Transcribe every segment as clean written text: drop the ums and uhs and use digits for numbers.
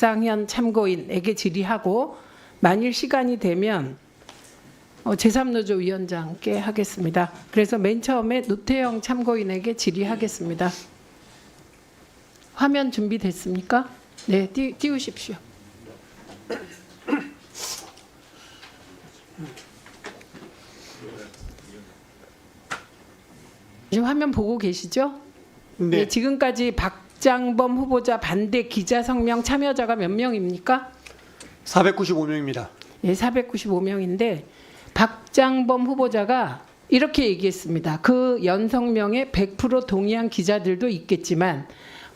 박상현 참고인에게 질의하고 만일 시간이 되면 제3노조 위원장께 하겠습니다. 그래서 맨 처음에 노태영 참고인에게 질의하겠습니다. 화면 준비됐습니까? 네, 띄우십시오. 지금 화면 보고 계시죠? 네. 네, 지금까지 박장범 후보자 반대 기자 성명 참여자가 몇 명입니까? 495명입니다. 예, 495명인데 박장범 후보자가 이렇게 얘기했습니다. 그 연성명에 100% 동의한 기자들도 있겠지만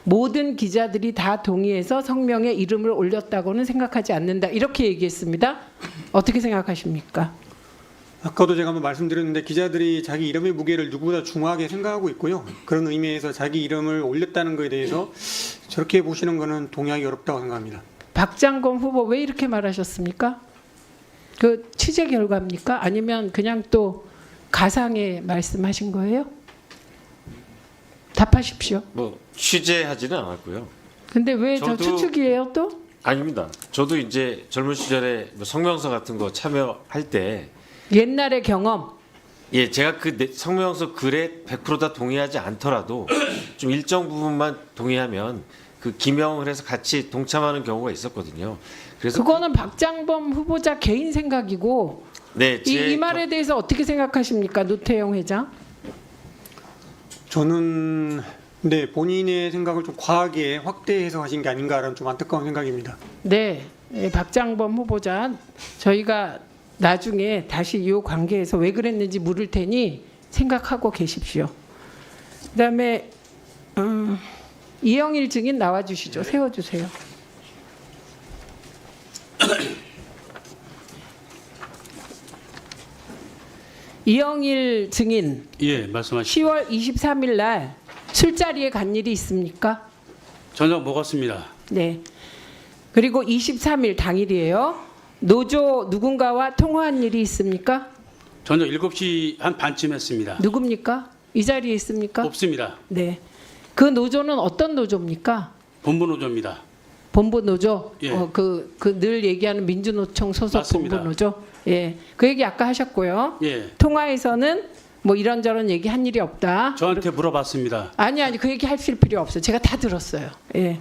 모든 기자들이 다 동의해서 성명에 이름을 올렸다고는 생각하지 않는다. 이렇게 얘기했습니다. 어떻게 생각하십니까? 아까도 제가 한번 말씀드렸는데 기자들이 자기 이름의 무게를 누구보다 중요하게 생각하고 있고요. 그런 의미에서 자기 이름을 올렸다는 것에 대해서 저렇게 보시는 것은 동의하기 어렵다고 생각합니다. 박장범 후보 왜 이렇게 말하셨습니까? 그 취재 결과입니까? 아니면 그냥 또 가상의 말씀하신 거예요? 답하십시오. 뭐 취재하지는 않았고요. 근데 왜 저 저도- 추측이에요 또? 아닙니다. 저도 이제 젊은 시절에 뭐 성명서 같은 거 참여할 때 옛날의 경험. 예, 제가 그 성명서 글에 100% 다 동의하지 않더라도 좀 일정 부분만 동의하면 그 기명을 해서 같이 동참하는 경우가 있었거든요. 그래서 그거는 박장범 후보자 개인 생각이고 네, 이 말에 대해서 어떻게 생각하십니까, 노태영 회장? 저는 본인의 생각을 좀 과하게 확대 해석하신 게 아닌가라는 좀 안타까운 생각입니다. 네, 박장범 후보자 저희가 나중에 다시 이 관계에서 왜 그랬는지 물을 테니 생각하고 계십시오. 그다음에 이영일 증인 나와주시죠. 세워주세요. 이영일 증인 예, 말씀하시죠. 10월 23일 날 술자리에 간 일이 있습니까? 저녁 먹었습니다. 네. 그리고 23일 당일이에요. 노조 누군가와 통화한 일이 있습니까? 저녁 7시 한 반쯤 했습니다. 누굽니까? 이 자리에 있습니까? 없습니다. 네. 그 노조는 어떤 노조입니까? 본부 노조입니다. 본부 노조. 예. 그 늘 얘기하는 민주노총 소속 맞습니다. 본부 노조. 예. 그 얘기 아까 하셨고요. 예, 통화에서는 뭐 이런저런 얘기 한 일이 없다. 저한테 물어봤습니다. 아니 그 얘기 하실 필요 없어요. 제가 다 들었어요. 예.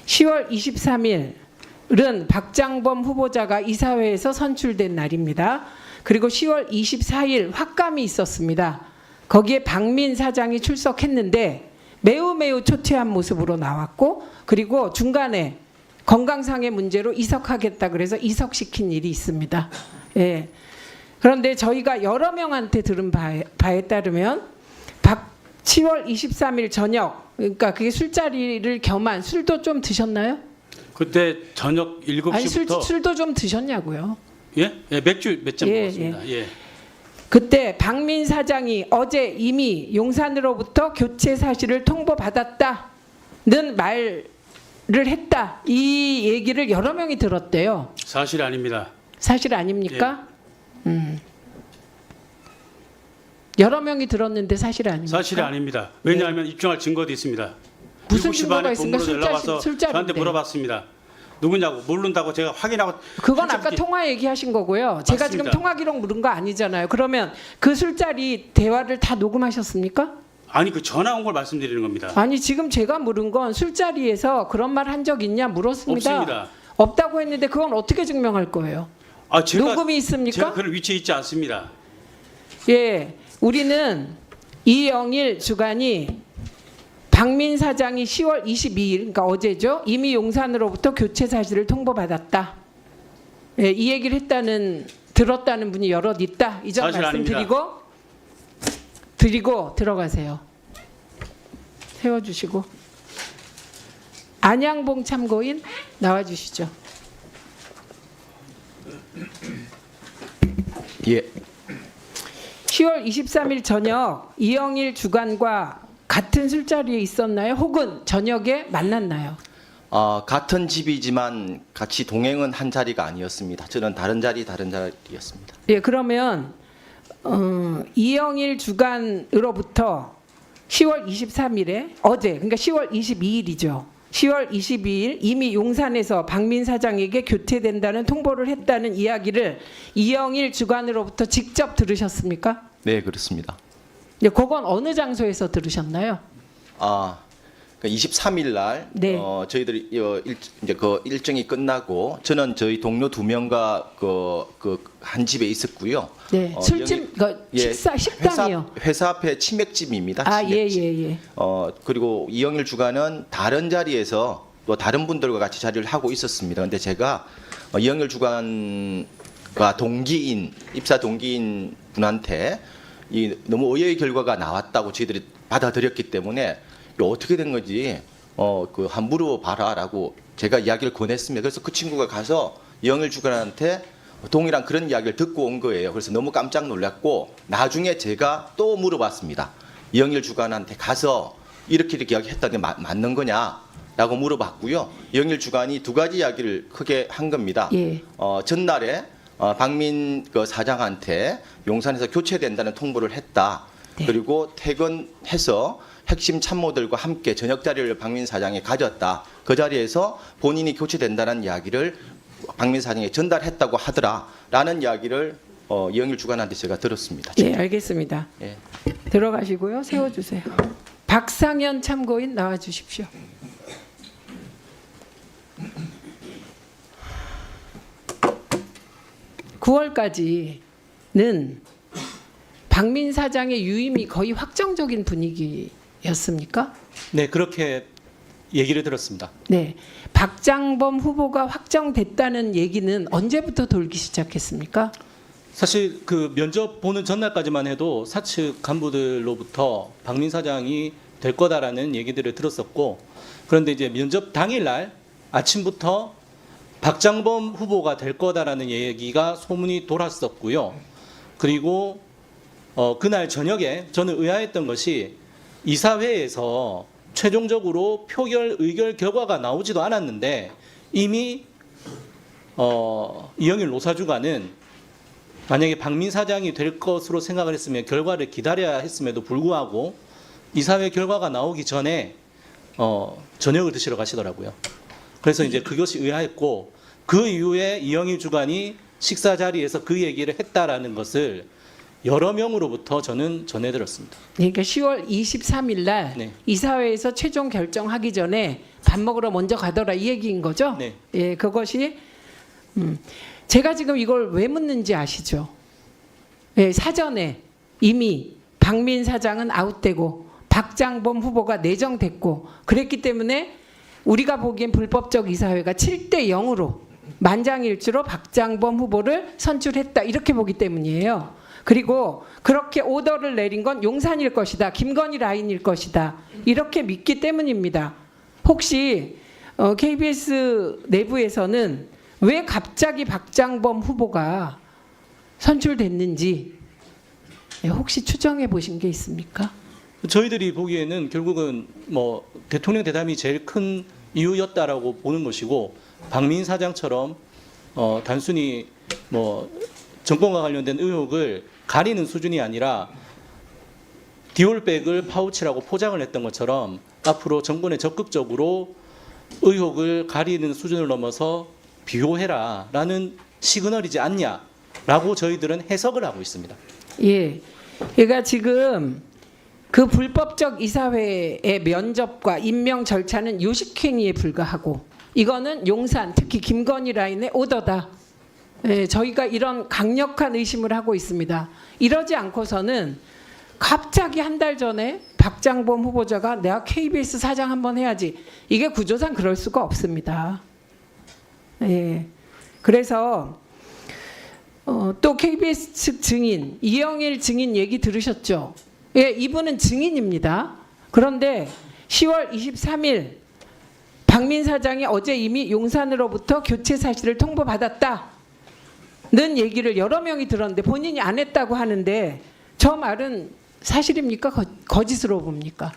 10월 23일은 박장범 후보자가 이사회에서 선출된 날입니다. 그리고 10월 24일 확감이 있었습니다. 거기에 박민 사장이 출석했는데 매우 초췌한 모습으로 나왔고 그리고 중간에 건강상의 문제로 이석하겠다 그래서 이석시킨 일이 있습니다. 예. 그런데 저희가 여러 명한테 들은 바에 따르면 10월 23일 저녁 그러니까 그게 술자리를 겸한 술도 좀 드셨나요? 그때 저녁 7시부터 아니 술도 좀 드셨냐고요. 예? 예, 맥주 몇 잔 예, 먹었습니다. 예. 그때 박민 사장이 어제 이미 용산으로부터 교체 사실을 통보받았다는 말을 했다. 이 얘기를 여러 명이 들었대요. 사실 아닙니다. 사실 아닙니까? 여러 명이 들었는데 사실 아닙니까? 사실이 아닙니다. 왜냐하면 입증할 증거도 있습니다. 무슨 7시 증거가 반에 있습니까? 본부로 연락 와서 술자리인데. 저한테 물어봤습니다. 누구냐고 모른다고 제가 확인하고 그건 아까 솔직히- 통화 얘기하신 거고요. 제가 맞습니다. 지금 통화 기록 물은 거 아니잖아요. 그러면 그 술자리 대화를 다 녹음하셨습니까? 아니 그 전화 온 걸 말씀드리는 겁니다. 아니 지금 제가 물은 건 술자리에서 그런 말 한 적 있냐 물었습니다. 없습니다. 없다고 했는데 그건 어떻게 증명할 거예요? 아 제가 녹음이 있습니까? 제가 그런 위치에 있지 않습니다. 예, 우리는 이영일 주간이 박민 사장이 10월 22일, 그러니까 어제죠. 이미 용산으로부터 교체 사실을 통보받았다. 예, 이 얘기를 들었다는 분이 여럿 있다. 이 점 사실 드리고 들어가세요. 세워주시고 안양봉 참고인 나와주시죠. 예, 10월 23일 저녁 이영일 주간과 같은 술자리에 있었나요? 혹은 저녁에 만났나요? 같은 집이지만 같이 동행은 한 자리가 아니었습니다. 저는 다른 자리였습니다. 예, 그러면 이영일 주간으로부터 10월 23일에 어제, 그러니까 10월 22일이죠. 10월 22일 이미 용산에서 박민 사장에게 교체된다는 통보를 했다는 이야기를 이영일 주관으로부터 직접 들으셨습니까? 네, 그렇습니다. 네, 그건 어느 장소에서 들으셨나요? 아, 23일 날 네. 저희들이 이제 그 일정이 끝나고 저는 저희 동료 2명과 한 집에 있었고요. 네, 술집, 식당이요. 회사 앞에 치맥집입니다. 아, 치맥집. 예. 그리고 이영일 주관은 다른 자리에서 또 다른 분들과 같이 자리를 하고 있었습니다. 근데 제가 이영일 주관과 동기인 입사 동기인 분한테 너무 의외의 결과가 나왔다고 저희들이 받아들였기 때문에 이거 어떻게 된 건지 한 물어봐라라고 제가 이야기를 권했습니다. 그래서 그 친구가 가서 이영일 주관한테 동일한 그런 이야기를 듣고 온 거예요. 그래서 너무 깜짝 놀랐고 나중에 제가 또 물어봤습니다. 이영일 주관한테 가서 이렇게 이야기했다는 게 맞는 거냐라고 물어봤고요. 이영일 주관이 두 가지 이야기를 크게 한 겁니다. 예. 전날에 박민 사장한테 용산에서 교체된다는 통보를 했다. 네. 그리고 퇴근해서 핵심 참모들과 함께 저녁 자리를 박민 사장이 가졌다. 그 자리에서 본인이 교체된다는 이야기를 박민 사장에 전달했다고 하더라라는 이야기를 이영일 주관한테 제가 들었습니다. 네, 알겠습니다. 예. 들어가시고요. 세워주세요. 박상현 참고인 나와주십시오. (9월까지는) 박민 사장의 유임이 거의 확정적인 분위기였습니까? 네, 그렇게 얘기를 들었습니다. 네, 박장범 후보가 확정됐다는 얘기는 언제부터 돌기 시작했습니까? 사실 그 면접 보는 전날까지만 해도 사측 간부들로부터 박민 사장이 될 거다라는 얘기들을 들었었고, 그런데 이제 면접 당일날 아침부터 박장범 후보가 될 거다라는 얘기가 소문이 돌았었고요. 그리고 그날 저녁에 저는 의아했던 것이 이사회에서 최종적으로 표결 의결 결과가 나오지도 않았는데 이미 이영일 노사주관은 만약에 박민 사장이 될 것으로 생각을 했으면 결과를 기다려야 했음에도 불구하고 이사회 결과가 나오기 전에 저녁을 드시러 가시더라고요. 그래서 이제 그것이 의아했고, 그 이후에 이영일 주관이 식사 자리에서 그 얘기를 했다라는 것을 여러 명으로부터 저는 전해 들었습니다. 그러니까 10월 23일 날 네. 이사회에서 최종 결정하기 전에 밥 먹으러 먼저 가더라 이 얘기인 거죠? 네. 예, 그것이 제가 지금 이걸 왜 묻는지 아시죠? 예, 사전에 이미 박민 사장은 아웃되고 박장범 후보가 내정됐고 그랬기 때문에 우리가 보기엔 불법적 이사회가 7대 0으로 만장일치로 박장범 후보를 선출했다 이렇게 보기 때문이에요. 그리고 그렇게 오더를 내린 건 용산일 것이다. 김건희 라인일 것이다. 이렇게 믿기 때문입니다. 혹시 KBS 내부에서는 왜 갑자기 박장범 후보가 선출됐는지 혹시 추정해 보신 게 있습니까? 저희들이 보기에는 결국은 뭐 대통령 대담이 제일 큰 이유였다라고 보는 것이고, 박민 사장처럼 단순히 뭐 정권과 관련된 의혹을 가리는 수준이 아니라 디올백을 파우치라고 포장을 했던 것처럼 앞으로 정권에 적극적으로 의혹을 가리는 수준을 넘어서 비호해라라는 시그널이지 않냐라고 저희들은 해석을 하고 있습니다. 예, 그러니까 지금 그 불법적 이사회의 면접과 임명 절차는 요식행위에 불과하고 이거는 용산 특히 김건희 라인의 오더다. 예, 저희가 이런 강력한 의심을 하고 있습니다. 이러지 않고서는 갑자기 한 달 전에 박장범 후보자가 내가 KBS 사장 한번 해야지. 이게 구조상 그럴 수가 없습니다. 예, 그래서 또 KBS 측 증인 이영일 증인 얘기 들으셨죠? 예, 이분은 증인입니다. 그런데 10월 23일 박민 사장이 어제 이미 용산으로부터 교체 사실을 통보받았다. 는 얘기를 여러 명이 들었는데 본인이 안 했다고 하는데 저 말은 사실입니까? 거짓으로 봅니까?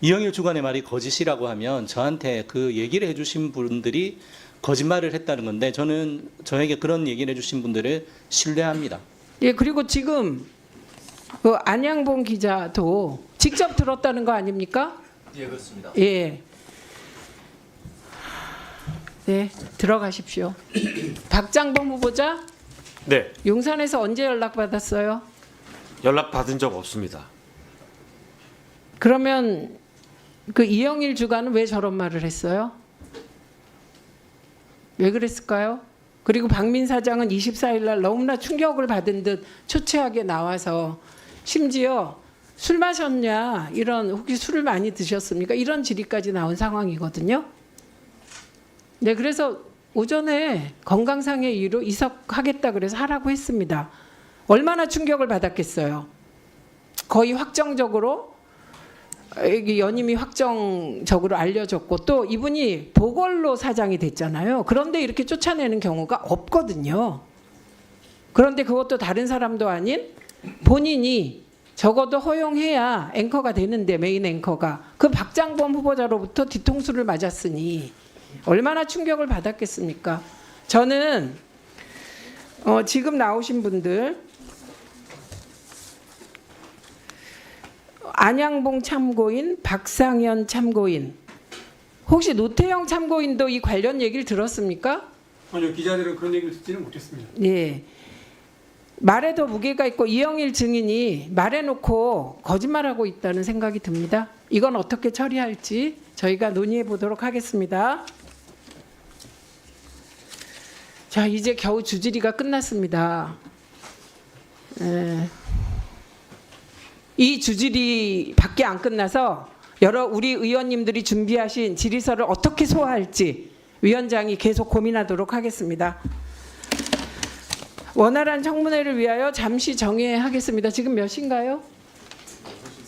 이영일 주관의 말이 거짓이라고 하면 저한테 그 얘기를 해주신 분들이 거짓말을 했다는 건데, 저는 저에게 그런 얘기를 해주신 분들을 신뢰합니다. 예, 그리고 지금 그 안양봉 기자도 직접 들었다는 거 아닙니까? 예, 그렇습니다. 예. 네, 들어가십시오. 박장범 후보자, 네, 용산에서 언제 연락받았어요? 연락 받은 적 없습니다. 그러면 그 이영일 주간은 왜 저런 말을 했어요? 왜 그랬을까요? 그리고 박민 사장은 24일 날 너무나 충격을 받은 듯 초췌하게 나와서 심지어 술 마셨냐, 이런, 혹시 술을 많이 드셨습니까? 이런 질의까지 나온 상황이거든요. 네, 그래서 오전에 건강상의 이유로 이석하겠다 그래서 하라고 했습니다. 얼마나 충격을 받았겠어요. 거의 확정적으로, 이게 연임이 확정적으로 알려졌고, 또 이분이 보궐로 사장이 됐잖아요. 그런데 이렇게 쫓아내는 경우가 없거든요. 그런데 그것도 다른 사람도 아닌 본인이 적어도 허용해야 앵커가 되는데, 메인 앵커가 그 박장범 후보자로부터 뒤통수를 맞았으니 얼마나 충격을 받았겠습니까? 저는 지금 나오신 분들, 안양봉 참고인, 박상현 참고인, 혹시 노태영 참고인도 이 관련 얘기를 들었습니까? 아니요, 기자들은 그런 얘기를 듣지는 못했습니다. 예. 말에도 무게가 있고 이영일 증인이 말해놓고 거짓말하고 있다는 생각이 듭니다. 이건 어떻게 처리할지 저희가 논의해 보도록 하겠습니다. 자, 이제 겨우 주질의가 끝났습니다. 이 주질의밖에 안 끝나서 여러 우리 의원님들이 준비하신 질의서를 어떻게 소화할지 위원장이 계속 고민하도록 하겠습니다. 원활한 청문회를 위하여 잠시 정회하겠습니다. 지금 몇 시인가요?